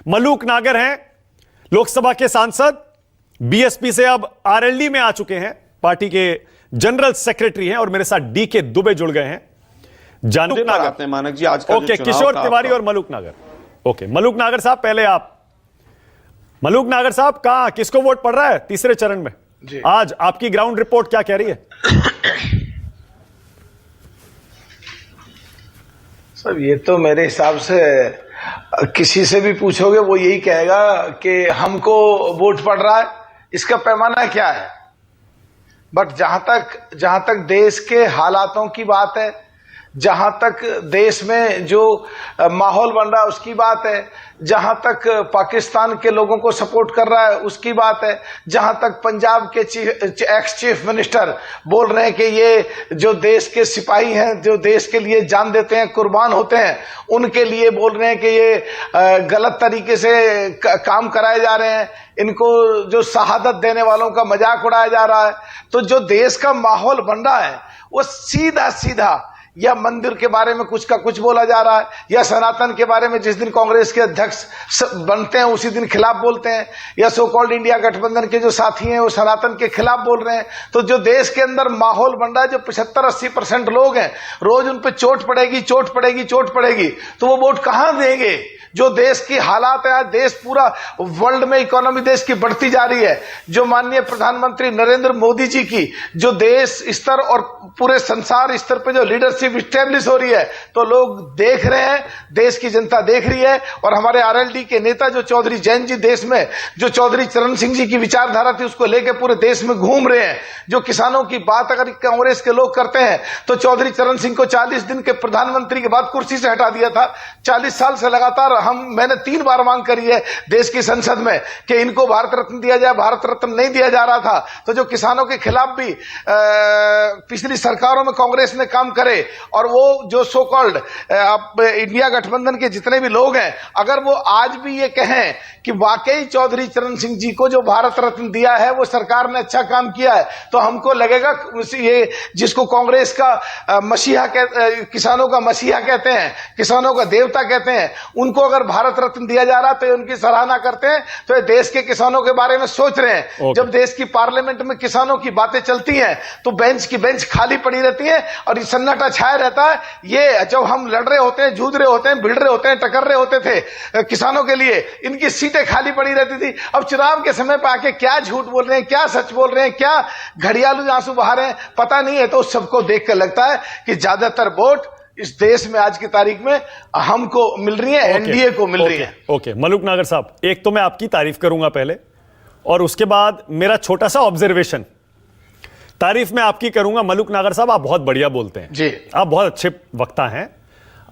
मलूक नागर हैं लोकसभा के सांसद, बीएसपी से अब आरएलडी में आ चुके हैं, पार्टी के जनरल सेक्रेटरी हैं और मेरे साथ डीके दुबे जुड़ गए हैं। जानूक नागर, मानक जी, आज का ओके, किशोर तिवारी और मलूक नागर। ओके, मलूक नागर साहब, पहले आप। मलूक नागर साहब, कहां किसको वोट पड़ रहा है तीसरे चरण में? आज आपकी ग्राउंड रिपोर्ट क्या कह रही है? सब ये तो मेरे हिसाब से किसी से भी पूछोगे वो यही कहेगा कि हमको वोट पड़ रहा है, इसका पैमाना क्या है। बट जहां तक देश के हालातों की बात है, जहां तक देश में जो माहौल बन रहा है उसकी बात है, जहां तक पाकिस्तान के लोगों को सपोर्ट कर रहा है उसकी बात है, जहां तक पंजाब के एक्स चीफ मिनिस्टर बोल रहे हैं कि ये जो देश के सिपाही हैं, जो देश के लिए जान देते हैं, कुर्बान होते हैं, उनके लिए बोल रहे हैं कि ये गलत तरीके से काम कराए जा रहे हैं, इनको जो शहादत देने वालों का मजाक उड़ाया जा रहा है। तो जो देश का माहौल बन रहा है वो सीधा सीधा या मंदिर के बारे में कुछ का कुछ बोला जा रहा है, या सनातन के बारे में जिस दिन कांग्रेस के अध्यक्ष बनते हैं उसी दिन खिलाफ बोलते हैं, या सो कॉल्ड इंडिया गठबंधन के जो साथी हैं वो सनातन के खिलाफ बोल रहे हैं। तो जो देश के अंदर माहौल बन रहा है, जो 75-80% लोग हैं, रोज उन पे चोट पड़ेगी, चोट पड़ेगी, चोट पड़ेगी, तो वो वोट कहां देंगे? जो देश की हालात है, आज देश पूरा वर्ल्ड में इकोनॉमी देश की बढ़ती जा रही है, जो माननीय प्रधानमंत्री नरेंद्र मोदी जी की जो देश स्तर और पूरे संसार स्तर पे जो लीडरशिप स्टैब्लिश हो रही है, तो लोग देख रहे हैं, देश की जनता देख रही है। और हमारे आरएलडी के नेता जो चौधरी जैन जी देश में जो चौधरी चरण सिंह जी की विचारधारा थी उसको लेकर पूरे देश में घूम रहे हैं। जो किसानों की बात अगर कांग्रेस के लोग करते हैं तो चौधरी चरण सिंह को 40 दिन के प्रधानमंत्री के बाद कुर्सी से हटा दिया था। 40 साल से लगातार मैंने 3 बार मांग करी है देश की संसद में कि इनको भारत रत्न दिया जाए, भारत रत्न नहीं दिया जा रहा था। तो जो किसानों के खिलाफ भी पिछली सरकारों में कांग्रेस ने काम करे, और वो जो सो कॉल्ड इंडिया गठबंधन के जितने भी लोग हैं, अगर वो आज भी ये कहें कि वाकई चौधरी चरण सिंह जी को जो भारत रत्न दिया है वो सरकार ने अच्छा काम किया है, तो हमको लगेगा ये जिसको कांग्रेस का मसीहा किसानों का मसीहा कहते हैं, किसानों का देवता कहते हैं, उनको अगर भारत रत्न दिया जा रहा तो ये उनकी सराहना करते हैं। तो ये देश के किसानों के बारे में सोच रहे हैं। जब देश की पार्लियामेंट में किसानों की बातें चलती हैं तो बेंच की बेंच खाली पड़ी रहती है और ये सन्नाटा छाया रहता है। ये जब हम लड़ रहे होते हैं, जूझ रहे होते हैं, भिड़ रहे होते हैं, टकर रहे होते थे किसानों के लिए, इनकी सीटें खाली पड़ी रहती थी। अब चुनाव के समय पर आके क्या झूठ बोल रहे हैं, क्या सच बोल रहे हैं, क्या घड़ियालू आंसू बहा रहे हैं, पता नहीं है। तो सबको देख कर लगता है कि ज्यादातर वोट इस देश में आज की तारीख में हमको मिल रही है, एनडीए को मिल रही है। ओके, मलूक नागर साहब, एक तो मैं आपकी तारीफ करूंगा पहले, और उसके बाद मेरा छोटा सा ऑब्जर्वेशन। तारीफ मैं आपकी करूंगा। मलूक नागर साहब, आप बहुत बढ़िया बोलते हैं जी, आप बहुत अच्छे वक्ता हैं।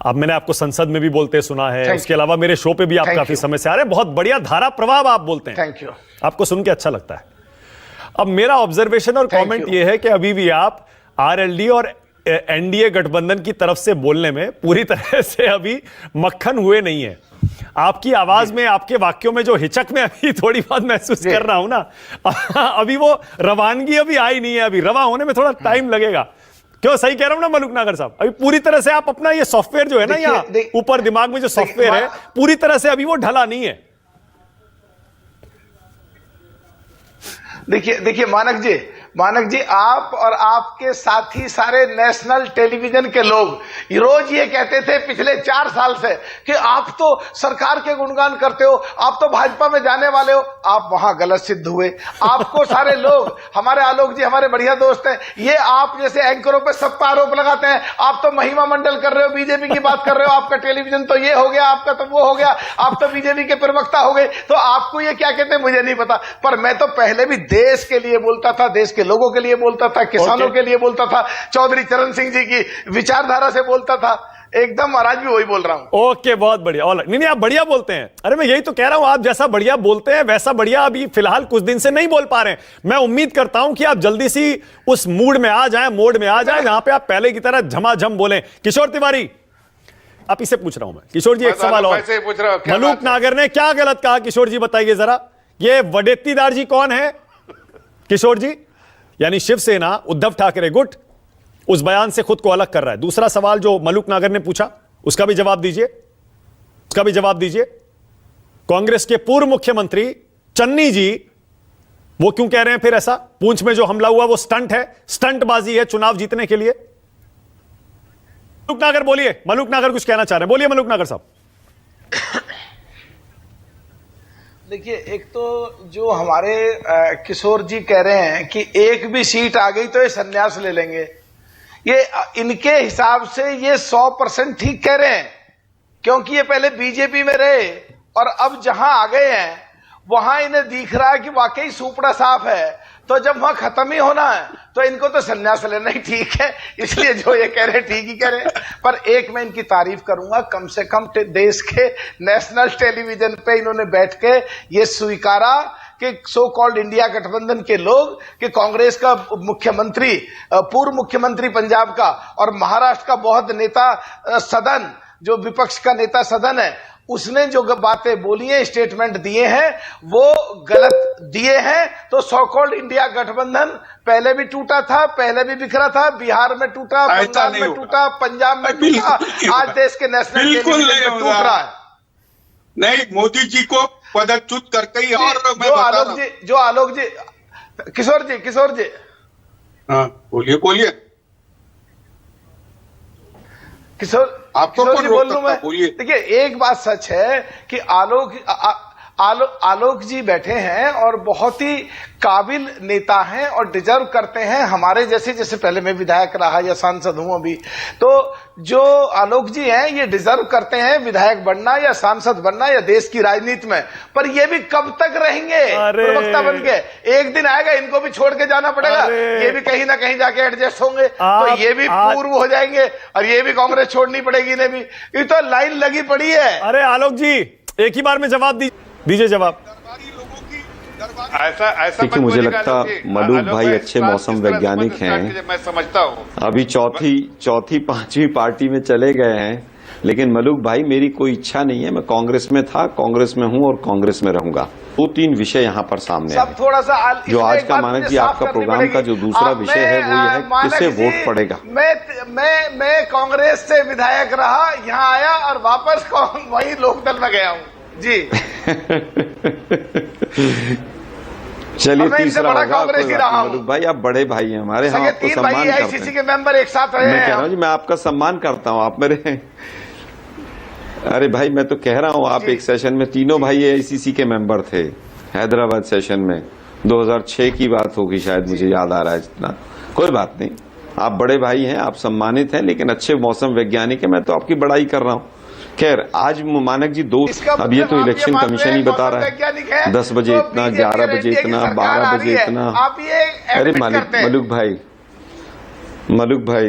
अब मैंने आपको संसद में भी बोलते सुना है, उसके अलावा मेरे शो पे भी आप काफी समय से आ रहे हैं। बहुत बढ़िया धारा प्रभाव आप बोलते हैं। थैंक यू, आपको सुन के अच्छा लगता है। अब मेरा ऑब्जर्वेशन और कमेंट यह है कि अभी भी आप आरएलडी और एनडीए गठबंधन की तरफ से बोलने में पूरी तरह से अभी मक्खन हुए नहीं है। आपकी आवाज में, आपके वाक्यों में जो हिचक में अभी थोड़ी बहुत महसूस कर रहा हूं ना, अभी वो रवानगी अभी आई नहीं है। अभी रवा होने में थोड़ा टाइम लगेगा। क्यों, सही कह रहा हूं ना मलूक नागर साहब? अभी पूरी तरह से आप अपना ये सॉफ्टवेयर जो है ना, यहाँ ऊपर दिमाग में जो सॉफ्टवेयर है, पूरी तरह से अभी वो ढला नहीं है। देखिए मानक जी, आप और आपके साथी सारे नेशनल टेलीविजन के लोग रोज ये कहते थे पिछले 4 साल से कि आप तो सरकार के गुणगान करते हो, आप तो भाजपा में जाने वाले हो। आप वहां गलत सिद्ध हुए। आपको सारे लोग, हमारे आलोक जी हमारे बढ़िया दोस्त हैं, ये आप जैसे एंकरों पे सब आरोप लगाते हैं, आप तो महिमा मंडल कर रहे हो, बीजेपी की बात कर रहे हो, आपका टेलीविजन तो ये हो गया, आपका तो वो हो गया, आप तो बीजेपी के प्रवक्ता हो गए। तो आपको ये क्या कहते हैं मुझे नहीं पता, पर मैं तो पहले भी देश के लिए बोलता था, देश के लोगों के लिए बोलता था, किसानों के लिए बोलता था, चौधरी चरण सिंह जी की विचारधारा से बोलता था एकदम, और आज भी वही बोल रहा हूं। ओके, बहुत बढ़िया। नहीं, आप बढ़िया बोलते हैं। अरे मैं यही तो कह रहा हूं, आप जैसा बढ़िया बोलते हैं वैसा बढ़िया अभी फिलहाल कुछ दिन से नहीं बोल पा रहे हैं। मैं उम्मीद करता हूं कि आप जल्दी सी उस मूड में आ जाएं, मोड में आ जाएं, जहां पे आप पहले की तरह झमाझम बोलें। किशोर तिवारी, आप इसे पूछ रहा हूं मैं। किशोर जी, एक सवाल और, मलूक नागर ने क्या गलत कहा? किशोर जी बताइए जरा, ये वडेत्तीदार जी कौन है? किशोर जी, यानी शिवसेना, उद्धव ठाकरे गुट उस बयान से खुद को अलग कर रहा है। दूसरा सवाल जो मलूक नागर ने पूछा, उसका भी जवाब दीजिए, उसका भी जवाब दीजिए। कांग्रेस के पूर्व मुख्यमंत्री चन्नी जी, वो क्यों कह रहे हैं फिर ऐसा? पूंछ में जो हमला हुआ वो स्टंट है, स्टंटबाजी है चुनाव जीतने के लिए। मलूक नागर बोलिए, मलूक नागर कुछ कहना चाह रहे हैं, बोलिए मलूक नागर साहब। देखिए, एक तो जो हमारे किशोर जी कह रहे हैं कि एक भी सीट आ गई तो ये संन्यास ले लेंगे, ये इनके हिसाब से ये 100% ठीक कह रहे हैं, क्योंकि ये पहले बीजेपी में रहे और अब जहां आ गए हैं वहां इन्हें दिख रहा है कि वाकई सुपड़ा साफ है, तो जब वहां खत्म ही होना है तो इनको तो संन्यास लेना ही ठीक है। इसलिए जो ये कह रहे ठीक ही कह रहे। पर एक मैं इनकी तारीफ करूंगा, कम से कम देश के नेशनल टेलीविजन पे इन्होंने बैठ के ये स्वीकारा कि सो कॉल्ड इंडिया गठबंधन के लोग कि कांग्रेस का मुख्यमंत्री, पूर्व मुख्यमंत्री पंजाब का और महाराष्ट्र का बहुत नेता सदन, जो विपक्ष का नेता सदन है, उसने जो बातें बोली हैं, स्टेटमेंट दिए हैं, वो गलत दिए हैं। तो सो कॉल्ड इंडिया गठबंधन पहले भी टूटा था, पहले भी बिखरा था, बिहार में टूटा, बंगाल में टूटा, पंजाब में टूटा, आज देश के नेशनल टेलीविजन में टूट रहा है। नहीं, मोदी जी को पदच्युत करके ही। और जो आलोक जी, किशोर जी, हाँ बोलिए किशोर, आपको किशोर कौन जी रोक बोल लूं सकता? मैं? बोलिए। देखिए, एक बात सच है कि आलोक जी बैठे हैं और बहुत ही काबिल नेता हैं और डिजर्व करते हैं हमारे जैसे पहले मैं विधायक रहा या सांसद हूं अभी, तो जो आलोक जी हैं ये डिजर्व करते हैं विधायक बनना या सांसद बनना या देश की राजनीति में। पर ये भी कब तक रहेंगे प्रवक्ता बन के? एक दिन आएगा इनको भी छोड़ के जाना पड़ेगा, ये भी कहीं ना कहीं जाके एडजस्ट होंगे, तो ये भी पूर्व हो जाएंगे और ये भी कांग्रेस छोड़नी पड़ेगी इन्हें भी। ये तो लाइन लगी पड़ी है। अरे आलोक जी, एक ही बार में जवाब दीजिए जवाब। ऐसा देखिए, मुझे लगता मलूक भाई अच्छे मौसम वैज्ञानिक हैं, मैं समझता हूँ। अभी चौथी पांचवी पार्टी में चले गए हैं, लेकिन मलूक भाई मेरी कोई इच्छा नहीं है, मैं कांग्रेस में था, कांग्रेस में हूं और कांग्रेस में रहूंगा। 2-3 विषय यहाँ पर सामने है। थोड़ा सा जो आज का मानक जी आपका प्रोग्राम का जो दूसरा विषय है वो यह है किसे वोट पड़ेगा। मैं कांग्रेस से विधायक रहा, यहाँ आया और वापस वही लोकदल में गया हूँ जी। चलिए तीसरा होगा मलूक भाई, आप बड़े भाई हैं हमारे, हम आपको सम्मान करते हैं। के मेंबर एक साथ रहे हैं। मैं कह रहा हूँ जी, मैं आपका सम्मान करता हूँ, आप मेरे। अरे भाई, मैं तो कह रहा हूँ, आप एक सेशन में तीनों भाई AICC के मेंबर थे हैदराबाद सेशन में, 2006 की बात होगी शायद, मुझे याद आ रहा है जितना। कोई बात नहीं, आप बड़े भाई हैं, आप सम्मानित हैं, लेकिन अच्छे मौसम वैज्ञानिक है, मैं तो आपकी बड़ाई कर रहा हूँ। खैर, आज मानक जी अब ये तो इलेक्शन कमीशन ही बता रहा है 10 बजे इतना, 11 बजे इतना, 12 बजे इतना। आप ये अरे मलूक भाई